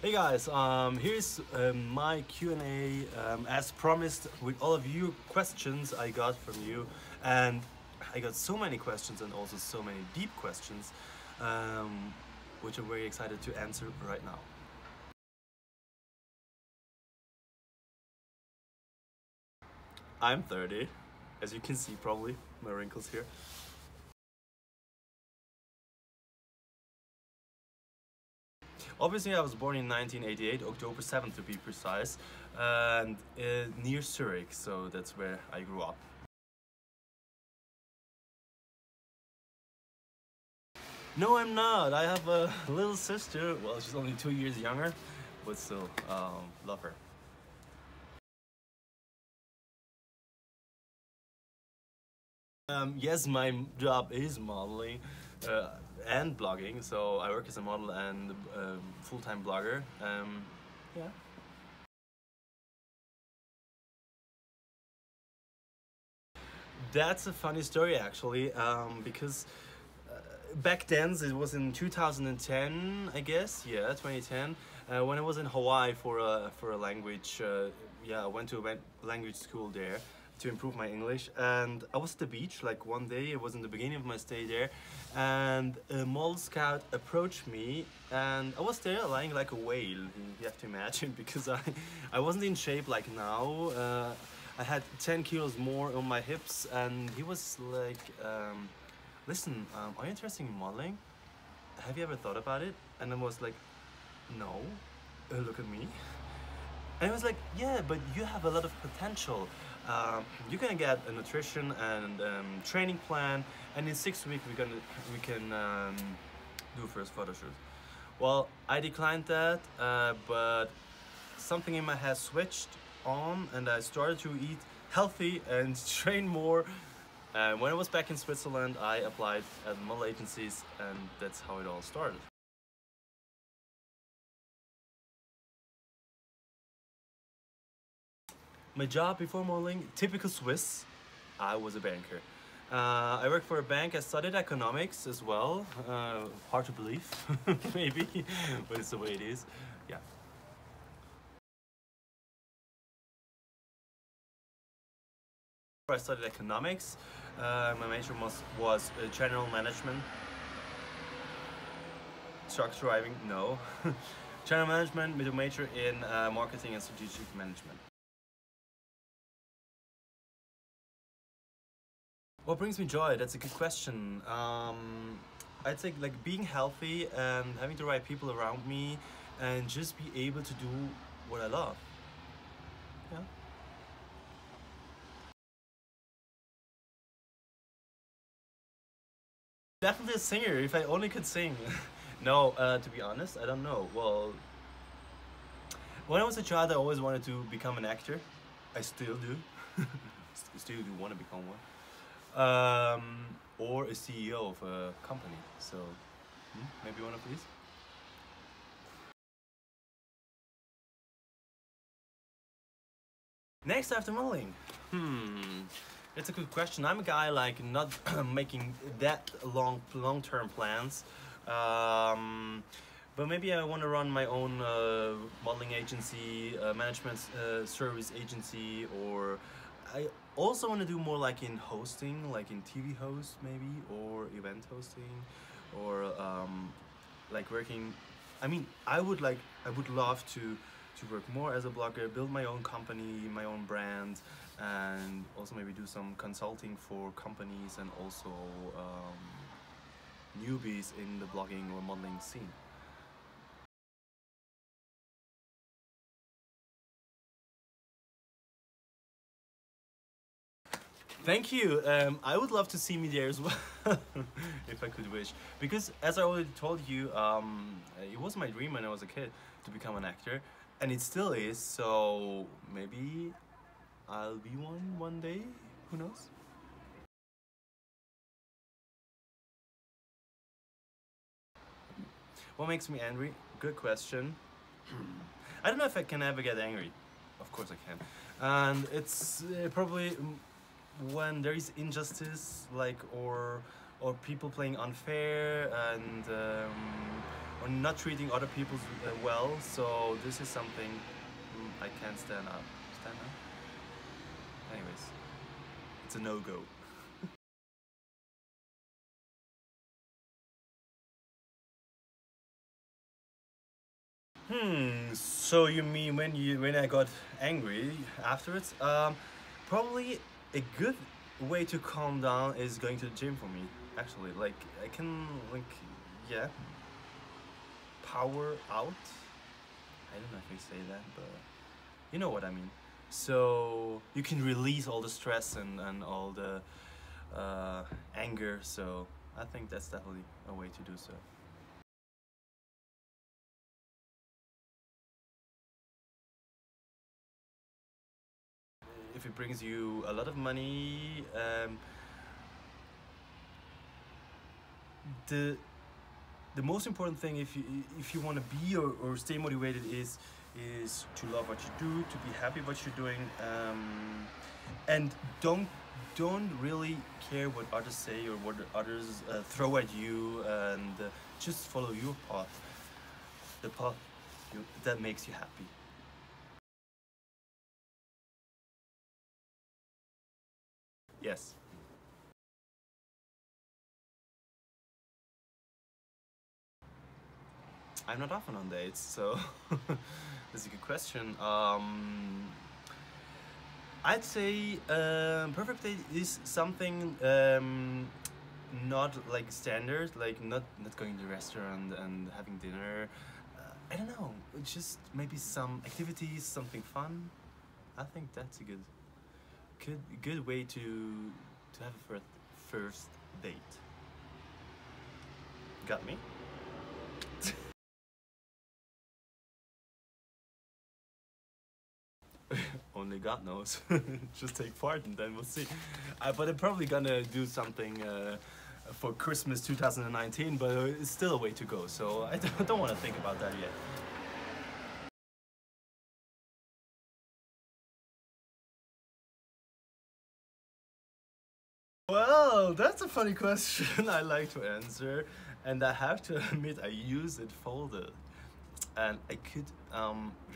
Hey guys, here's my Q&A. As promised, with all of you questions I got from you, and I got so many questions and also so many deep questions, which I'm very excited to answer right now. I'm 30, as you can see probably, my wrinkles here. Obviously, I was born in 1988, October 7th to be precise, and near Zurich, so that's where I grew up. No, I'm not. I have a little sister. Well, she's only 2 years younger, but still, love her. Yes, my job is modeling and blogging. So I work as a model and full-time blogger. Yeah. That's a funny story actually, because back then it was in 2010, I guess. Yeah, 2010. When I was in Hawaii for a language. Yeah, I went to a language school there to improve my English, and I was at the beach like one day. It was in the beginning of my stay there, and a model scout approached me, and I was there lying like a whale. You have to imagine because I wasn't in shape like now. I had 10 kilos more on my hips, and he was like, listen, are you interested in modeling? Have you ever thought about it? And I was like, no. Look at me. And I was like, yeah, but you have a lot of potential. You're gonna get a nutrition and training plan, and in 6 weeks we can do first photo shoot. Well, I declined that, but something in my head switched on, and I started to eat healthy and train more. When I was back in Switzerland, I applied at model agencies, and that's how it all started. My job before modeling, typical Swiss, I was a banker. I worked for a bank. I studied economics as well. Hard to believe, maybe, but it's the way it is. Yeah. I studied economics. My major was general management. Truck driving, no. General management with a major in marketing and strategic management. What brings me joy? That's a good question. I'd say like being healthy and having the right people around me and just be able to do what I love. Yeah. Definitely a singer if I only could sing. No, to be honest, I don't know. Well, when I was a child, I always wanted to become an actor. I still do. Still do want to become one. Or a CEO of a company. So maybe one of these. Next after modeling, that's a good question. I'm a guy like not making that long-term plans, but maybe I want to run my own modeling agency, management service agency, or I also want to do more like in hosting, like in TV host maybe, or event hosting, or like working. I mean, I would love to work more as a blogger, build my own company, my own brand, and also maybe do some consulting for companies and also newbies in the blogging or modeling scene. Thank you. I would love to see me there as well, if I could wish. Because as I already told you, it was my dream when I was a kid to become an actor, and it still is. So maybe I'll be one day. Who knows? What makes me angry? Good question. I don't know if I can ever get angry. Of course I can. And it's probably when there is injustice, like or people playing unfair, and or not treating other people well. So this is something I can't stand up. Stand up. Anyways, it's a no-go. So you mean when I got angry afterwards? Probably a good way to calm down is going to the gym for me. Actually, like I can like yeah, power out. I don't know if I say that, but you know what I mean. So you can release all the stress and all the anger. So I think that's definitely a way to do so. If it brings you a lot of money, the the most important thing if you want to be or stay motivated is to love what you do, to be happy what you're doing, and don't really care what others say or what others throw at you, and just follow your path, the path that makes you happy. Yes. I'm not often on dates, so that's a good question. I'd say perfect date is something not like standard, like not going to the restaurant and having dinner. I don't know, just maybe some activities, something fun. I think that's a good way to have a first date. Got me? Only God knows. Just take part and then we'll see. But I'm probably gonna do something for Christmas 2019, but it's still a way to go, so I don't want to think about that yet. Well, that's a funny question I like to answer, and I have to admit I use it folded. And I could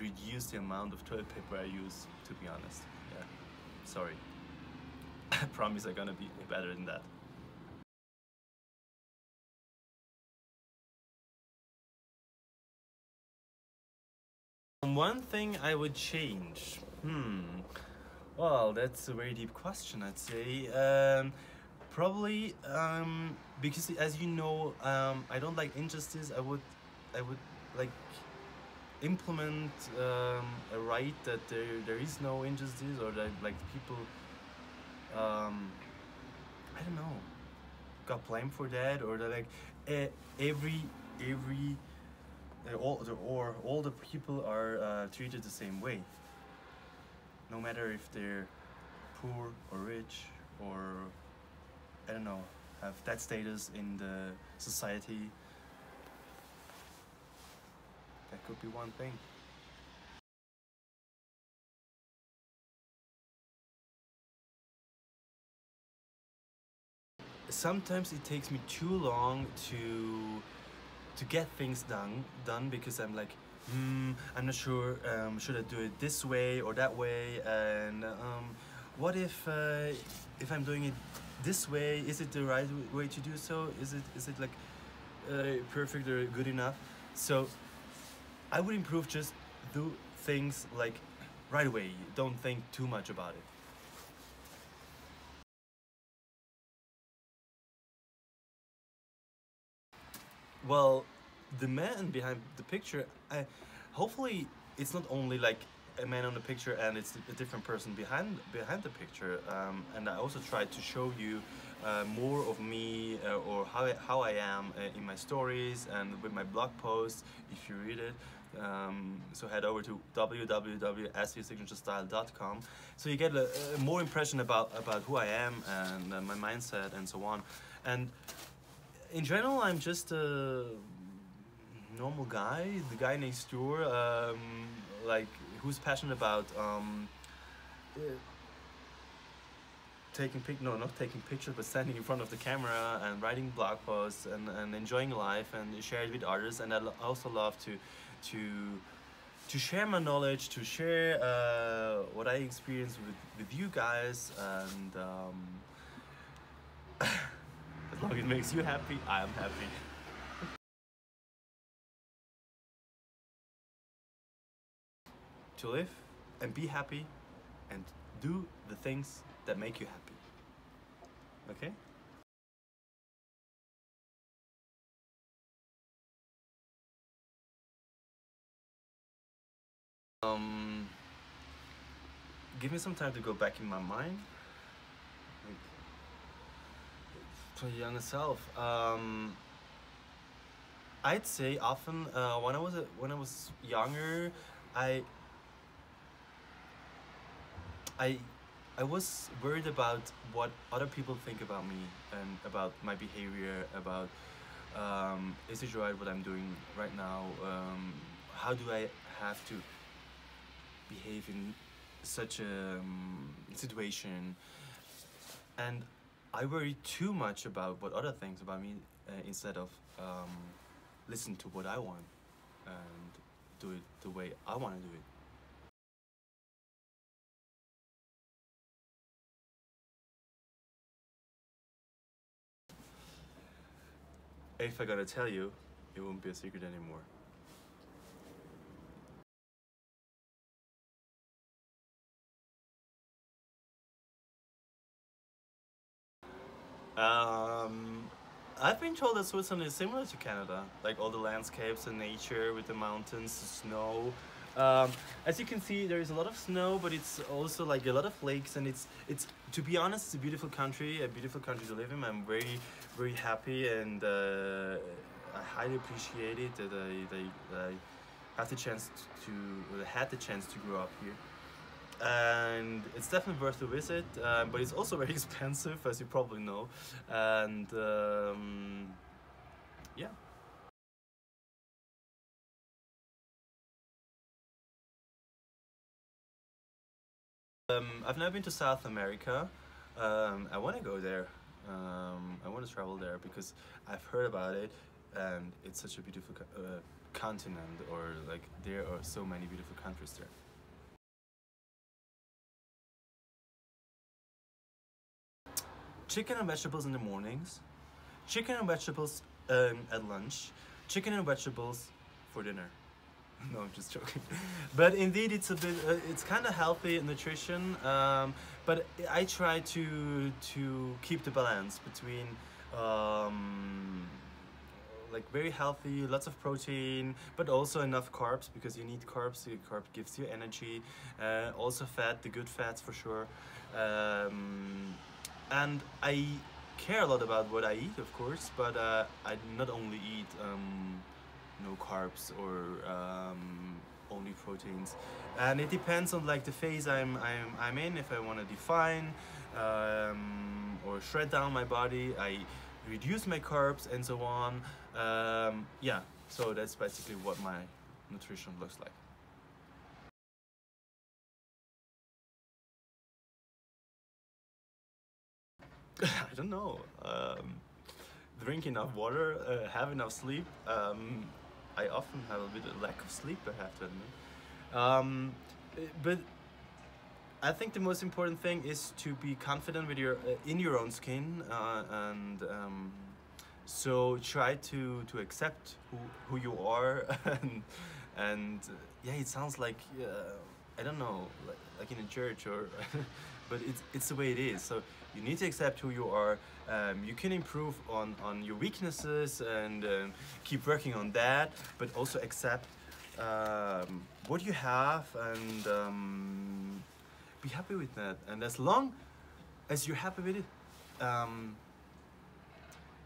reduce the amount of toilet paper I use, to be honest. Yeah, sorry. I promise I'm gonna be better than that. One thing I would change. Well, that's a very deep question, I'd say. Probably because, as you know, I don't like injustice. I would like implement a right that there is no injustice, or that like people, I don't know, got blamed for that, or that like every all the people are treated the same way, no matter if they're poor or rich, or I don't know, have that status in the society. That could be one thing. Sometimes it takes me too long to get things done because I'm like, I'm not sure. Should I do it this way or that way? And what if I'm doing it this way? Is it the right way to do so? Is it like perfect or good enough? So I would improve, just do things like right away. Don't think too much about it. Well, the man behind the picture, hopefully it's not only like a man on the picture and it's a different person behind the picture. And I also try to show you more of me, or how I am in my stories and with my blog posts if you read it. So head over to www.svsignaturesstyle.com, so you get a more impression about who I am and my mindset and so on. And in general, I'm just a normal guy, the guy next door, like who's passionate about uh, no, not taking pictures, but standing in front of the camera and writing blog posts and enjoying life and share it with others. And I also love to share my knowledge, to share what I experience with you guys, and as long as it makes you happy, I am happy. To live and be happy and do the things that make you happy. Okay? Give me some time to go back in my mind. Like, to younger self. I'd say often when I was younger, I I I was worried about what other people think about me and about my behavior, about is it right what I'm doing right now? How do I have to behave in such a situation? And I worry too much about what other things about me instead of listen to what I want and do it the way I want to do it. If I gotta tell you, it won't be a secret anymore. Um, I've been told that Switzerland is similar to Canada, like all the landscapes and nature with the mountains, the snow. As you can see, there is a lot of snow, but it's also like a lot of lakes, and it's to be honest, it's a beautiful country to live in. I'm very happy, and I highly appreciate it that I have the chance had the chance to grow up here. And it's definitely worth a visit, but it's also very expensive, as you probably know. And yeah. I've never been to South America. I want to go there. I want to travel there because I've heard about it, and it's such a beautiful continent, or like there are so many beautiful countries there. Chicken and vegetables in the mornings, chicken and vegetables at lunch, chicken and vegetables for dinner. No, I'm just joking. But indeed, it's a bit. It's kind of healthy nutrition. But I try to keep the balance between like very healthy, lots of protein, but also enough carbs because you need carbs. The carb gives you energy. Also fat, the good fats for sure. And I care a lot about what I eat, of course, but I not only eat no carbs or only proteins, and it depends on like the phase I'm in. If I want to define or shred down my body, I reduce my carbs and so on. Yeah, so that's basically what my nutrition looks like. I don't know. Drink enough water, have enough sleep. I often have a bit of lack of sleep, I have to admit. But I think the most important thing is to be confident with your in your own skin, and so try to accept who you are, and yeah, it sounds like I don't know, like in a church or, but it's the way it is. So you need to accept who you are. You can improve on your weaknesses and keep working on that, but also accept what you have and be happy with that. And as long as you're happy with it,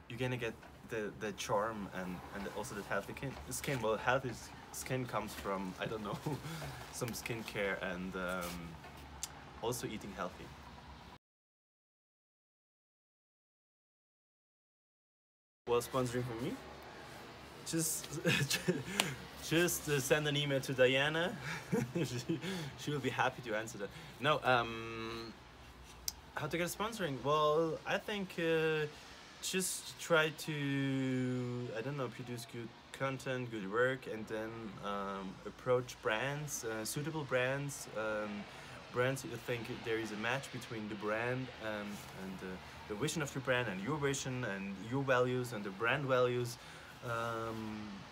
you're gonna get the charm and also the healthy skin. Well, healthy skin comes from, I don't know, some skincare and also eating healthy. Well, sponsoring from me, just just send an email to Diana. She will be happy to answer that. No, How to get sponsoring? Well, I think just try to, I don't know, produce good content, good work, and then approach brands, suitable brands, brands you think there is a match between the brand and the vision of the brand and your vision and your values and the brand values.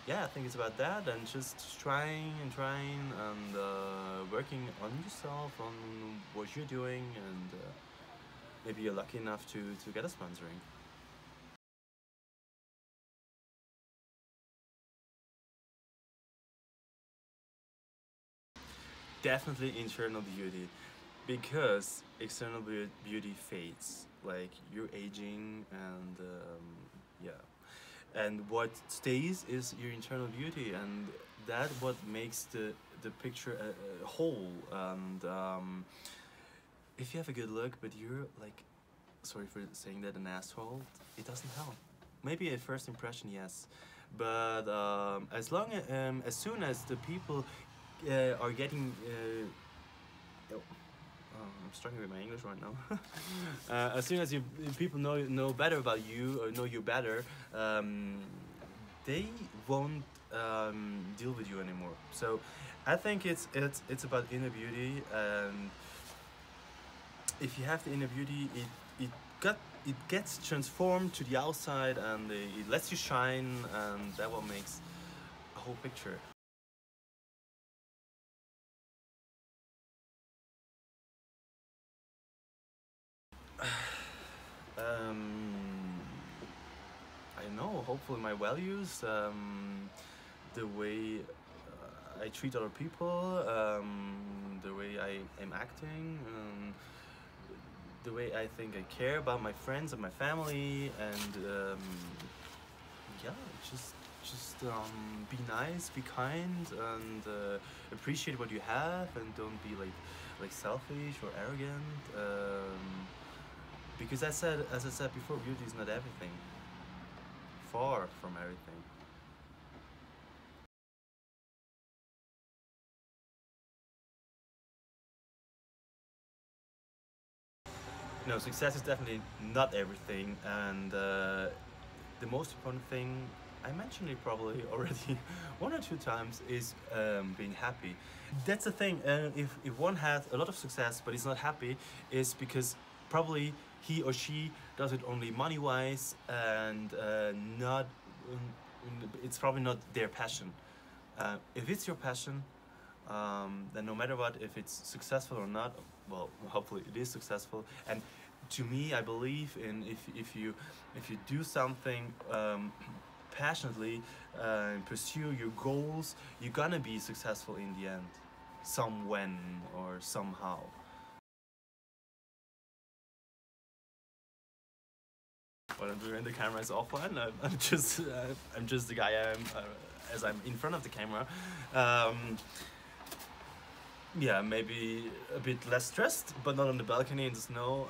Yeah, I think it's about that, and just trying and working on yourself, on what you're doing, and maybe you're lucky enough to get a sponsoring. Definitely internal beauty, because external beauty fades. Like you're aging, and yeah, and what stays is your internal beauty, and that what makes the picture a whole. And if you have a good look, but you're like, sorry for saying that, an asshole, it doesn't help. Maybe at first impression, yes, but as soon as the people are getting oh, I'm struggling with my English right now. As soon as people know better about you or know you better, they won't deal with you anymore. So I think it's about inner beauty, and if you have the inner beauty, it gets transformed to the outside, and it lets you shine, and that what makes a whole picture. Um, I don't know. Hopefully, my values, the way I treat other people, the way I am acting, the way I think I care about my friends and my family, and yeah, be nice, be kind, and appreciate what you have, and don't be like selfish or arrogant. Because as I said before, beauty is not everything. Far from everything. No, success is definitely not everything, and the most important thing, I mentioned it probably already one or two times, is being happy. That's the thing. If one has a lot of success but is not happy, is because probably he or she does it only money wise, and not. It's probably not their passion. If it's your passion, then no matter what, if it's successful or not, well, hopefully it is successful. And to me, I believe in, if you do something passionately and pursue your goals, you're gonna be successful in the end, some when or somehow. When I'm doing the camera is offline, I'm just the guy I am as I'm in front of the camera. Um, yeah, maybe a bit less stressed, but not on the balcony in the snow.